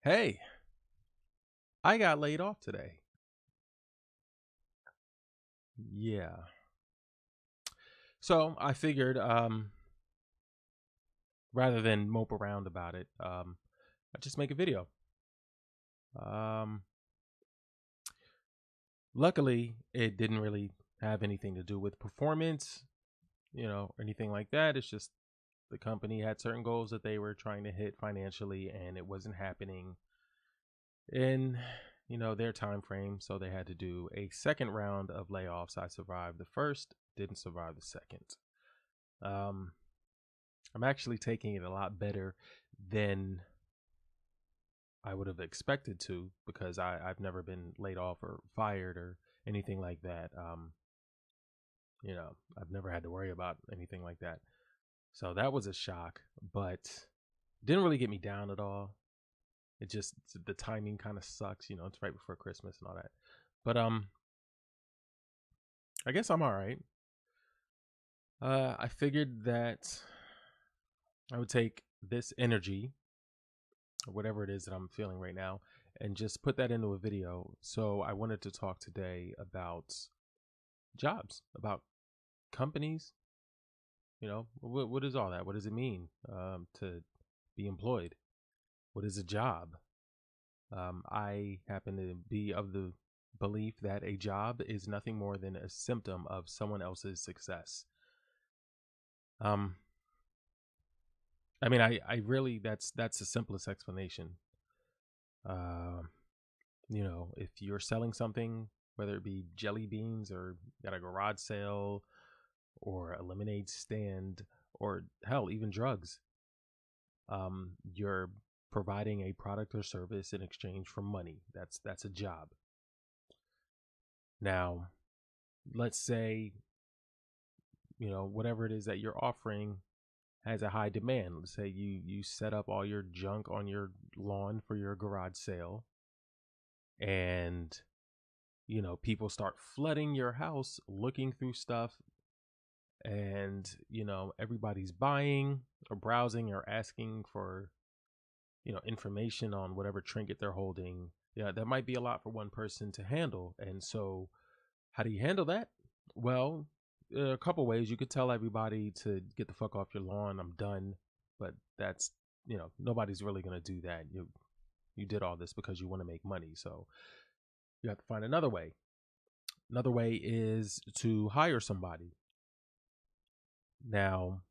Hey, I got laid off today. Yeah. So I figured, rather than mope around about it, I just make a video. Um, Luckily, it didn't really have anything to do with performance, or anything like that. It's just the company had certain goals that they were trying to hit financially, and it wasn't happening in, their time frame. So they had to do a second round of layoffs. I survived the first, didn't survive the second. Um, I'm actually taking it a lot better than I would have expected to because I've never been laid off or fired or anything like that. I've never had to worry about anything like that. So that was a shock, but didn't really get me down at all. It just the timing kind of sucks, it's right before Christmas and all that. But I guess I'm all right. I figured that I would take this energy or whatever it is that I'm feeling right now and just put that into a video. So I wanted to talk today about jobs, about companies. What is all that? What does it mean to be employed? What is a job? I happen to be of the belief that a job is nothing more than a symptom of someone else's success. Um, I really that's the simplest explanation. Uh, if you're selling something, whether it be jelly beans or at a garage sale or a lemonade stand or hell, even drugs, you're providing a product or service in exchange for money. That's a job. Now, let's say, whatever it is that you're offering has a high demand. Let's say you set up all your junk on your lawn for your garage sale, and people start flooding your house looking through stuff, and everybody's buying or browsing or asking for information on whatever trinket they're holding. Yeah, that might be a lot for one person to handle. And so how do you handle that? Well, a couple ways. You could tell everybody to get the fuck off your lawn, I'm done. But that's, nobody's really going to do that. You did all this because you want to make money, so you have to find another way. Another way is to hire somebody. Now,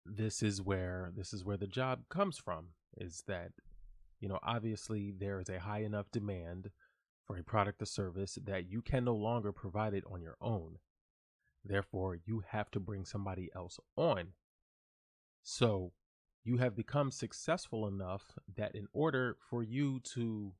this is where the job comes from, is that obviously there is a high enough demand for a product or service that you can no longer provide it on your own. Therefore, you have to bring somebody else on. So you have become successful enough that in order for you to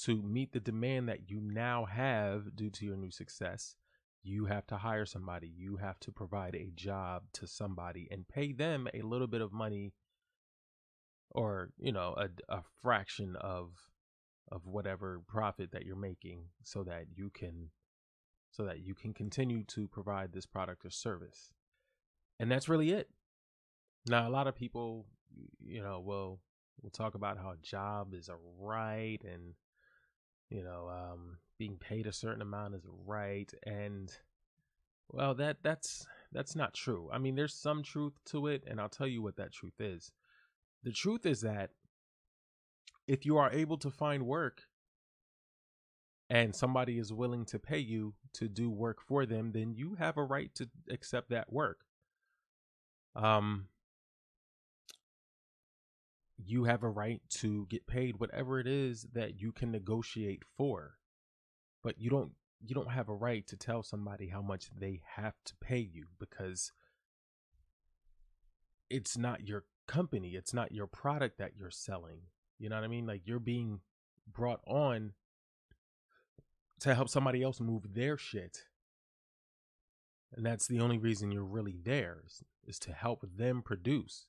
meet the demand that you now have due to your new success, you have to hire somebody. You have to provide a job to somebody and pay them a little bit of money, or a fraction of whatever profit that you're making, so that you can continue to provide this product or service. And that's really it. Now, a lot of people, will talk about how a job is a right, and being paid a certain amount is a right. And well, that's not true. I mean, there's some truth to it, and I'll tell you what that truth is. The truth is that if you are able to find work and somebody is willing to pay you to do work for them, then you have a right to accept that work. You have a right to get paid whatever it is that you can negotiate for, but you don't have a right to tell somebody how much they have to pay you, because it's not your company, it's not your product that you're selling. You know what I mean? Like, you're being brought on to help somebody else move their shit. And that's the only reason you're really there, is to help them produce.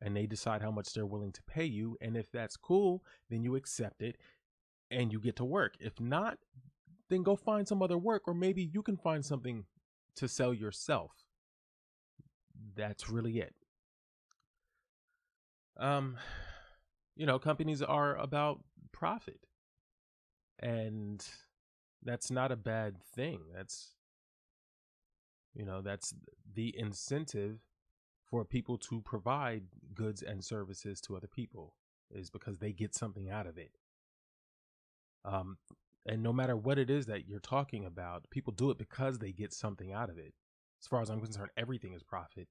And they decide how much they're willing to pay you. And if that's cool, then you accept it and you get to work. If not, then go find some other work, or maybe you can find something to sell yourself. That's really it. Um, companies are about profit, and that's not a bad thing. That's the incentive for people to provide goods and services to other people, is because they get something out of it. Um, and no matter what it is that you're talking about, people do it because they get something out of it. As far as I'm concerned, everything is profit.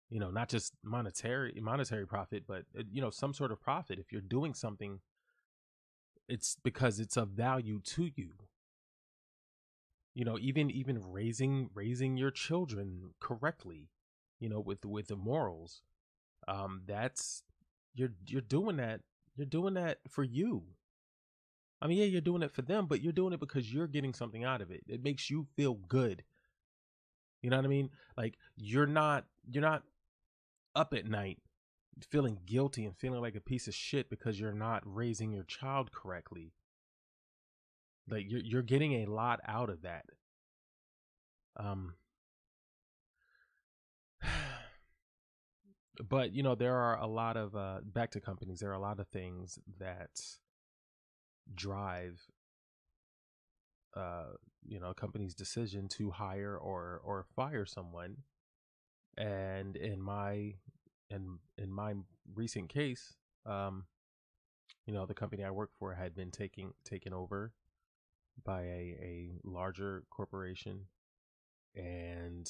Not just monetary profit, but some sort of profit. If you're doing something, it's because it's of value to you. Even raising your children correctly, with the morals. That's you're doing that. You're doing that for you. I mean, yeah, you're doing it for them, but you're doing it because you're getting something out of it. It makes you feel good. You know what I mean? Like you're not up at night feeling guilty and feeling like a piece of shit because you're not raising your child correctly. Like you're getting a lot out of that. Um but there are a lot of back to companies, there are a lot of things that drive a company's decision to hire or fire someone. And in my recent case, um the company I work for had been taken over by a larger corporation. And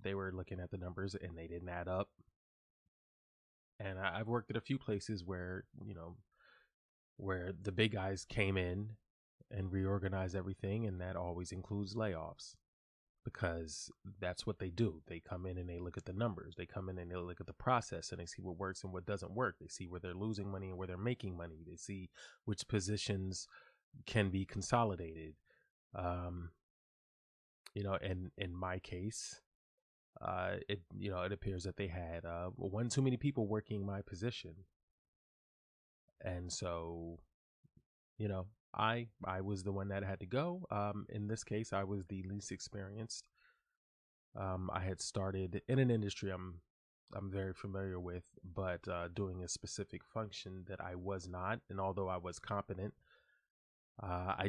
they were looking at the numbers and they didn't add up. And I've worked at a few places where the big guys came in and reorganized everything, and that always includes layoffs, because that's what they do. They come in and they look at the numbers. They come in and they look at the process, and they see what works and what doesn't work. They see where they're losing money and where they're making money. They see which positions can be consolidated. Um, and in my case, it appears that they had one too many people working my position. And so I was the one that had to go. In this case, I was the least experienced. I had started in an industry I'm very familiar with, but doing a specific function that I was not. And although I was competent, I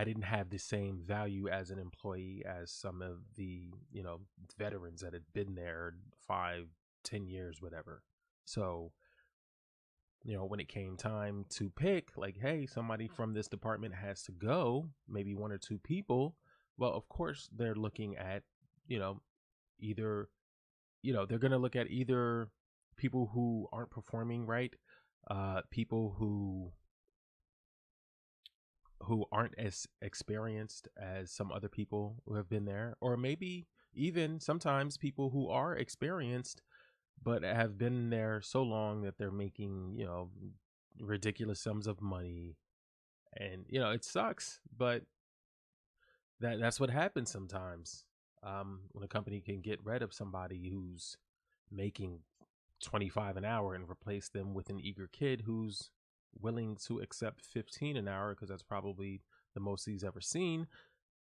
didn't have the same value as an employee as some of the veterans that had been there 5-10 years, whatever. So when it came time to pick, like, hey, somebody from this department has to go, maybe one or two people. Well, of course they're looking at either they're going to look at either people who aren't performing right, people who aren't as experienced as some other people who have been there, or maybe even sometimes people who are experienced but have been there so long that they're making ridiculous sums of money. And it sucks, but that's what happens sometimes. When a company can get rid of somebody who's making 25 an hour and replace them with an eager kid who's willing to accept 15 an hour, because that's probably the most he's ever seen.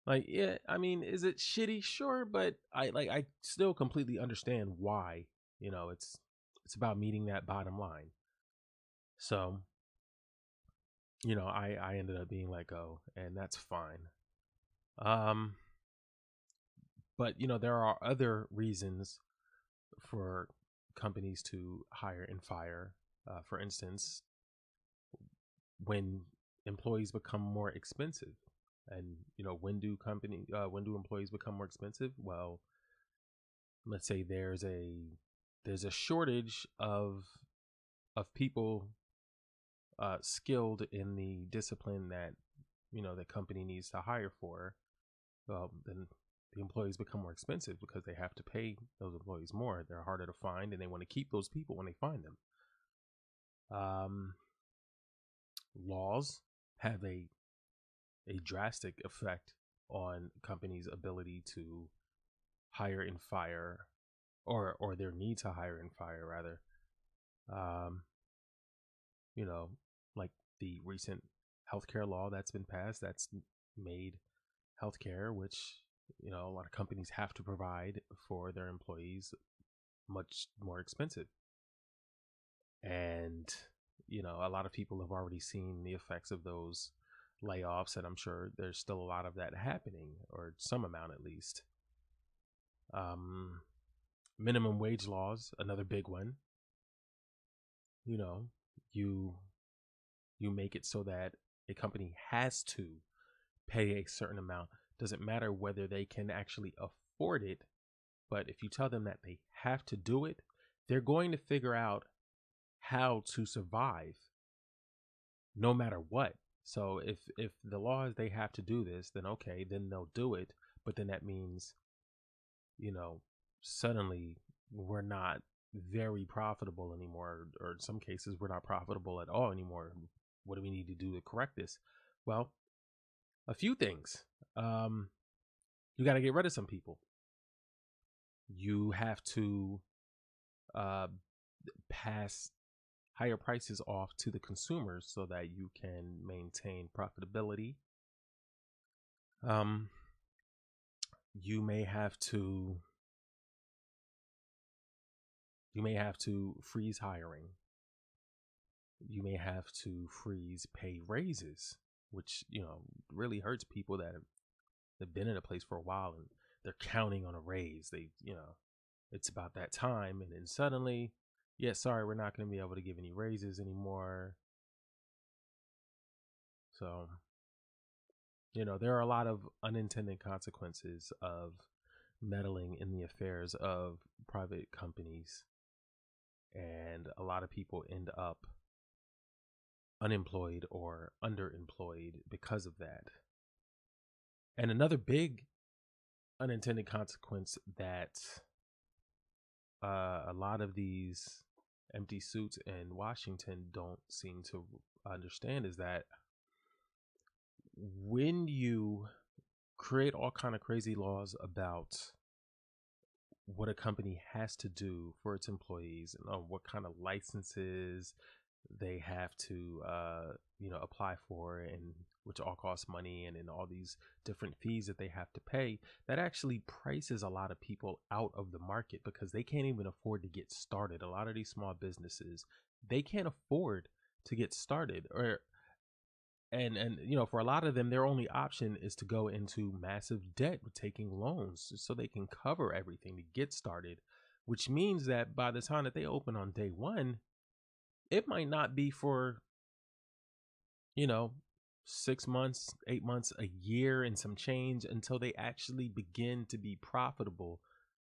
Like, yeah, I mean, is it shitty? Sure, but I still completely understand why. It's about meeting that bottom line. So I ended up being let go, and that's fine. um but there are other reasons for companies to hire and fire. For instance, when employees become more expensive. And when do employees become more expensive? Well, let's say there's a shortage of people skilled in the discipline that the company needs to hire for. Well, then the employees become more expensive because they have to pay those employees more. They're harder to find, and they want to keep those people when they find them. Laws have a drastic effect on companies' ability to hire and fire, or their need to hire and fire, rather. Um, like the recent healthcare law that's been passed, that's made healthcare, which a lot of companies have to provide for their employees, much more expensive. And, a lot of people have already seen the effects of those layoffs, and I'm sure there's still a lot of that happening, or some amount at least. Minimum wage laws, another big one. You you make it so that a company has to pay a certain amount. Doesn't matter whether they can actually afford it, but if you tell them that they have to do it, they're going to figure out how to survive no matter what. So if the law is they have to do this, then okay, then they'll do it. But then that means, you know, suddenly we're not very profitable anymore, or in some cases we're not profitable at all anymore. What do we need to do to correct this? Well, a few things. You got to get rid of some people. You have to uh, pass higher prices off to the consumers so that you can maintain profitability. Um, you may have to freeze hiring. You may have to freeze pay raises, which really hurts people that have been in a place for a while and they're counting on a raise. It's about that time, and then suddenly, yeah, sorry, we're not going to be able to give any raises anymore. So, there are a lot of unintended consequences of meddling in the affairs of private companies, and a lot of people end up unemployed or underemployed because of that. And another big unintended consequence that a lot of these empty suits in Washington don't seem to understand is that when you create all kind of crazy laws about what a company has to do for its employees and what kind of licenses they have to apply for, and which all cost money, and then all these different fees that they have to pay, that actually prices a lot of people out of the market because they can't even afford to get started. A lot of these small businesses, they can't afford to get started, and for a lot of them, their only option is to go into massive debt with taking loans so they can cover everything to get started, which means that by the time that they open on day one, it might not be for 6 months, 8 months, a year and some change until they actually begin to be profitable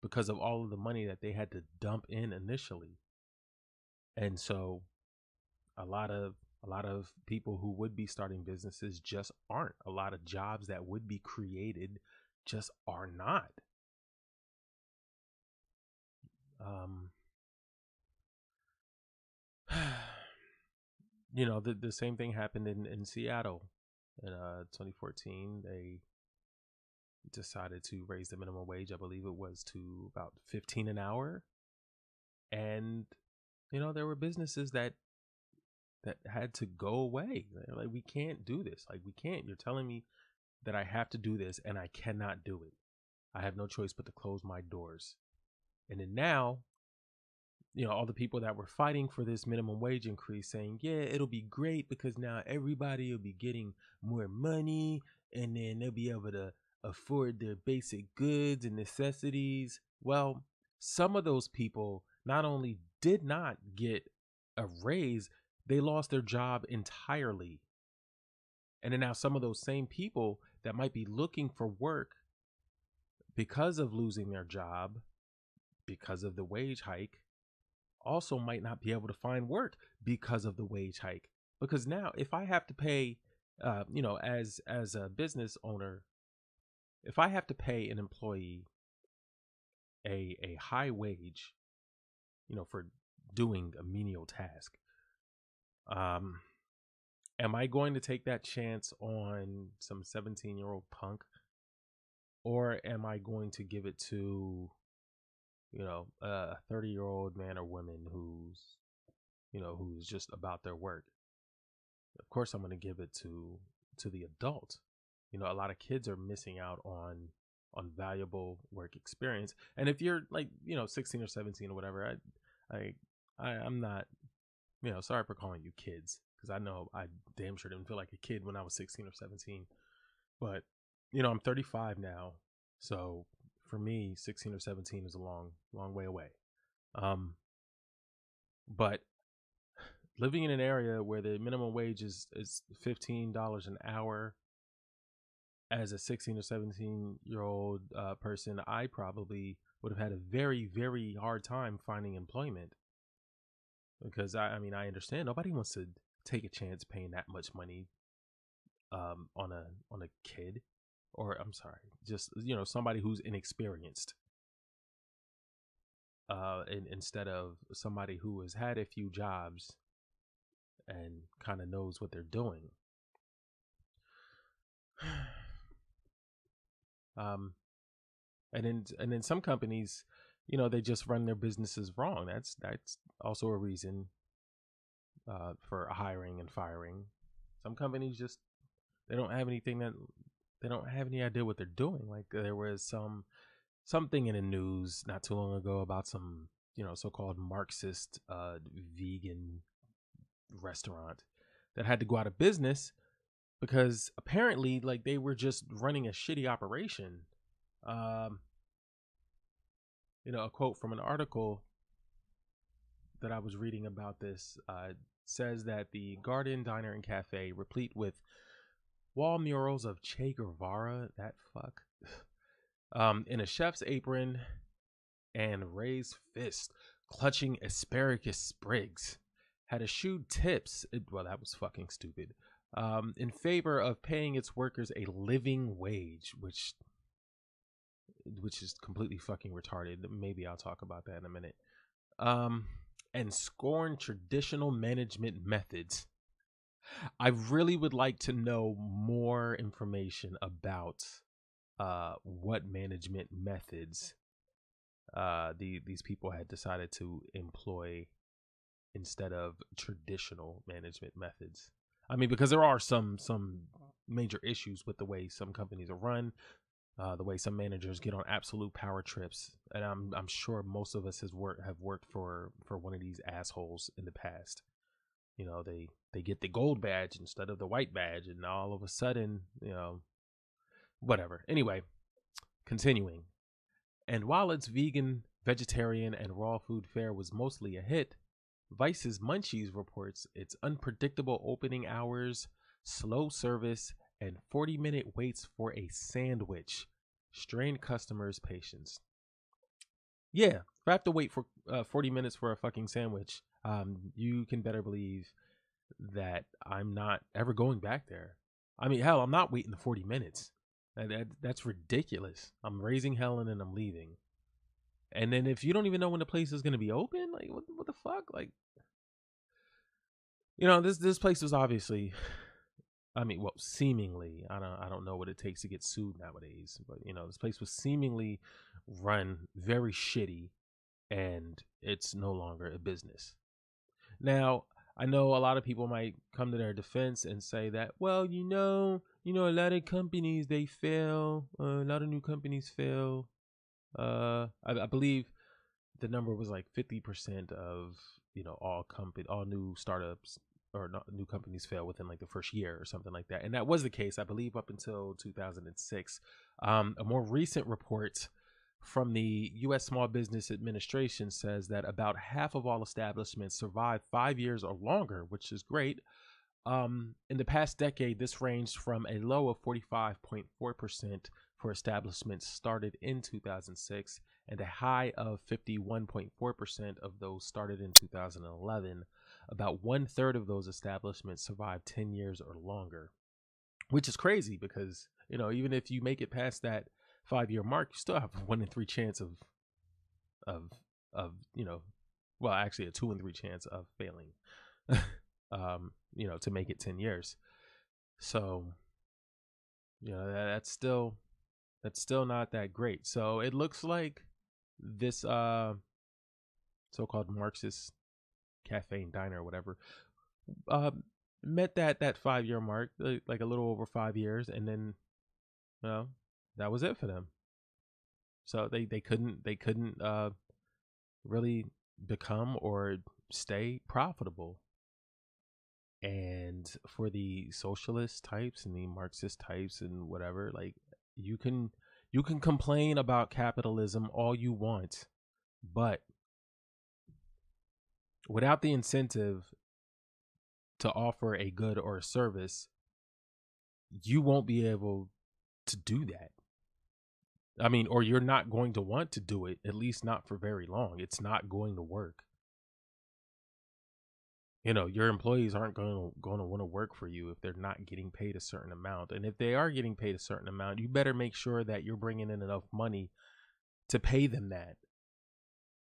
because of all of the money that they had to dump in initially. And so a lot of people who would be starting businesses just aren't. A lot of jobs that would be created just are not. The same thing happened in Seattle in 2014. They decided to raise the minimum wage. I believe it was to about $15 an hour. And, there were businesses that had to go away. They're like, we can't do this. Like, we can't. You're telling me that I have to do this and I cannot do it. I have no choice but to close my doors. And then now, all the people that were fighting for this minimum wage increase saying, yeah, it'll be great because now everybody will be getting more money and then they'll be able to afford their basic goods and necessities. Well, some of those people not only did not get a raise, they lost their job entirely. And then now some of those same people that might be looking for work because of losing their job, because of the wage hike, also might not be able to find work because of the wage hike. Because now if I have to pay, as a business owner, if I have to pay an employee a high wage, for doing a menial task, am I going to take that chance on some 17-year-old punk? Or am I going to give it to, a 30-year-old man or woman who's just about their work? Of course, I'm going to give it to the adult. A lot of kids are missing out on valuable work experience. And if you're like, 16 or 17 or whatever, I'm not sorry for calling you kids, because I know I damn sure didn't feel like a kid when I was 16 or 17. But, I'm 35 now. So for me, 16 or 17 is a long, long way away. But living in an area where the minimum wage is $15 an hour, as a 16 or 17-year-old person, I probably would have had a very, very hard time finding employment, because I understand nobody wants to take a chance paying that much money on a kid, or I'm sorry, just somebody who's inexperienced, instead of somebody who has had a few jobs and kind of knows what they're doing. And then some companies, they just run their businesses wrong. That's also a reason for hiring and firing. Some companies just, they don't have any idea what they're doing. Like, there was something in the news not too long ago about some so-called marxist vegan restaurant that had to go out of business because apparently, like, they were just running a shitty operation. A quote from an article that I was reading about this says that the Garden Diner and Café, replete with wall murals of Che Guevara, that fuck, in a chef's apron and raised fist, clutching asparagus sprigs, had eschewed tips. Well, that was fucking stupid. In favor of paying its workers a living wage, which is completely fucking retarded. Maybe I'll talk about that in a minute. And scorn traditional management methods. I really would like to know more information about what management methods these people had decided to employ instead of traditional management methods. I mean, because there are some major issues with the way some companies are run, the way some managers get on absolute power trips, and I'm sure most of us have worked for one of these assholes in the past. They get the gold badge instead of the white badge, and all of a sudden, whatever. Anyway, continuing. And while its vegan, vegetarian, and raw food fare was mostly a hit, Vice's Munchies reports its unpredictable opening hours, slow service, and 40-minute waits for a sandwich strained customers' patience. Yeah, if I have to wait for 40 minutes for a fucking sandwich, you can better believe that I'm not ever going back there. I mean, hell, I'm not waiting the 40 minutes. That's ridiculous. I'm raising hell and then I'm leaving. And then if you don't even know when the place is going to be open, like, what the fuck? Like, this place was obviously, seemingly, I don't know what it takes to get sued nowadays, but this place was seemingly run very shitty, and it's no longer a business. Now, I know a lot of people might come to their defense and say that, well, a lot of companies, they fail. A lot of new companies fail. I believe the number was like 50% of all new startups or new companies fail within like the first year or something like that, and that was the case, I believe, up until 2006. A more recent report from the U.S. Small Business Administration says that about half of all establishments survive 5 years or longer, which is great. In the past decade, this ranged from a low of 45.4% for establishments started in 2006 and a high of 51.4% of those started in 2011. About 1/3 of those establishments survived 10 years or longer, which is crazy because, even if you make it past that 5-year mark, you still have a 1 in 3 chance of actually a 2 in 3 chance of failing, to make it 10 years. So, that's still not that great. So it looks like this so-called Marxist cafe and diner or whatever met that 5-year mark, like a little over 5 years, and then that was it for them. So they couldn't really become or stay profitable. And for the socialist types and the Marxist types and whatever, like, you can complain about capitalism all you want, but without the incentive to offer a good or a service, you won't be able to do that. I mean, or you're not going to want to do it, at least not for very long. It's not going to work. You know, your employees aren't going to want to work for you if they're not getting paid a certain amount. And if they are getting paid a certain amount, you better make sure that you're bringing in enough money to pay them that,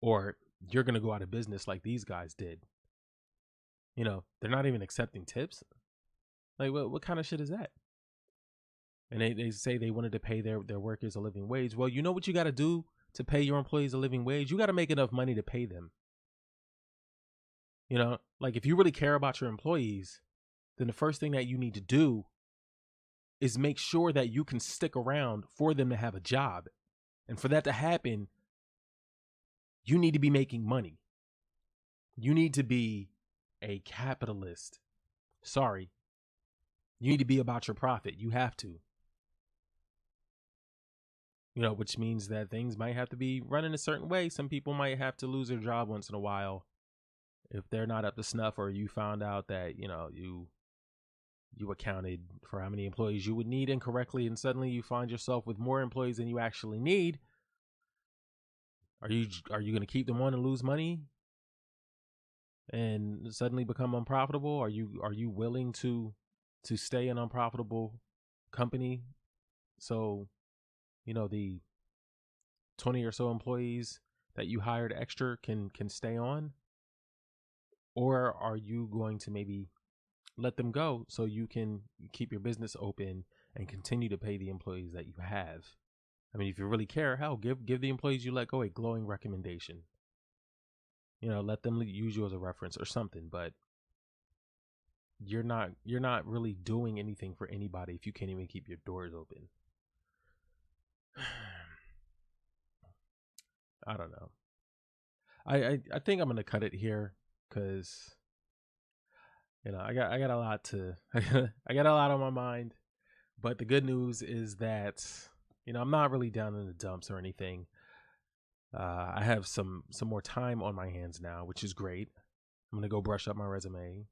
or you're going to go out of business like these guys did. You know, they're not even accepting tips. Like, what kind of shit is that? And they say they wanted to pay their workers a living wage. Well, you know what you got to do to pay your employees a living wage? You got to make enough money to pay them. You know, like, if you really care about your employees, then the first thing that you need to do is make sure that you can stick around for them to have a job. And for that to happen, you need to be making money. You need to be a capitalist. Sorry. You need to be about your profit. You have to. You know, which means that things might have to be run a certain way. Some people might have to lose their job once in a while if they're not up to snuff, or you found out that, you know, you accounted for how many employees you would need incorrectly, and suddenly you find yourself with more employees than you actually need. Are you going to keep them on and lose money and suddenly become unprofitable? Are you willing to stay an unprofitable company so, you know, the 20 or so employees that you hired extra can stay on? Or are you going to maybe let them go so you can keep your business open and continue to pay the employees that you have? I mean, if you really care, hell, give the employees you let go a glowing recommendation. You know, let them use you as a reference or something. But you're not really doing anything for anybody if you can't even keep your doors open. I don't know. I think I'm gonna cut it here because, you know, I got a lot to I got a lot on my mind. But the good news is that, you know, I'm not really down in the dumps or anything. I have some more time on my hands now, which is great. I'm gonna go brush up my resume.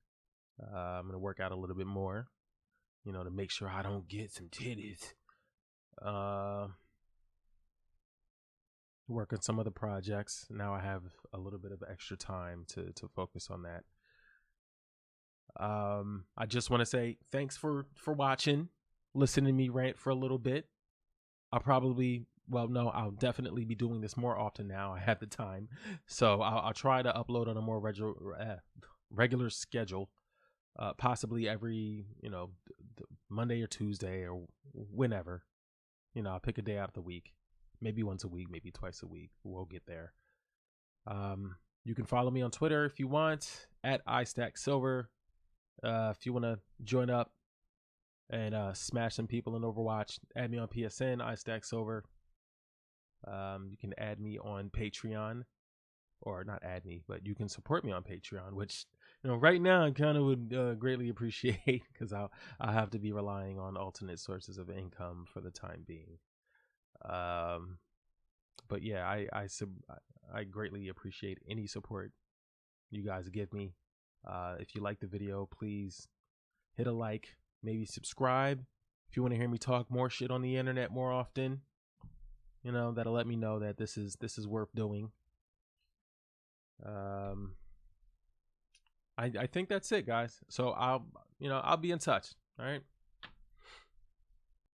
I'm gonna work out a little bit more, you know, to make sure I don't get some titties. Work on some other projects. Now I have a little bit of extra time to focus on that. I just want to say thanks for watching, listening to me rant for a little bit. I'll definitely be doing this more often now. I have the time, so I'll try to upload on a more regular schedule, possibly every, you know, Monday or Tuesday or whenever. You know, I'll pick a day out of the week, maybe once a week, maybe twice a week. We'll get there. You can follow me on Twitter if you want, at iStackSilver. If you want to join up and smash some people in Overwatch, add me on PSN, iStackSilver. You can add me on Patreon, or not add me, but you can support me on Patreon, which, you know, right now I kind of would greatly appreciate, because I'll have to be relying on alternate sources of income for the time being. But yeah, I greatly appreciate any support you guys give me. If you like the video, please hit a like, maybe subscribe. If you want to hear me talk more shit on the internet more often, you know, that'll let me know that this is worth doing. I think that's it, guys. So I'll be in touch. All right.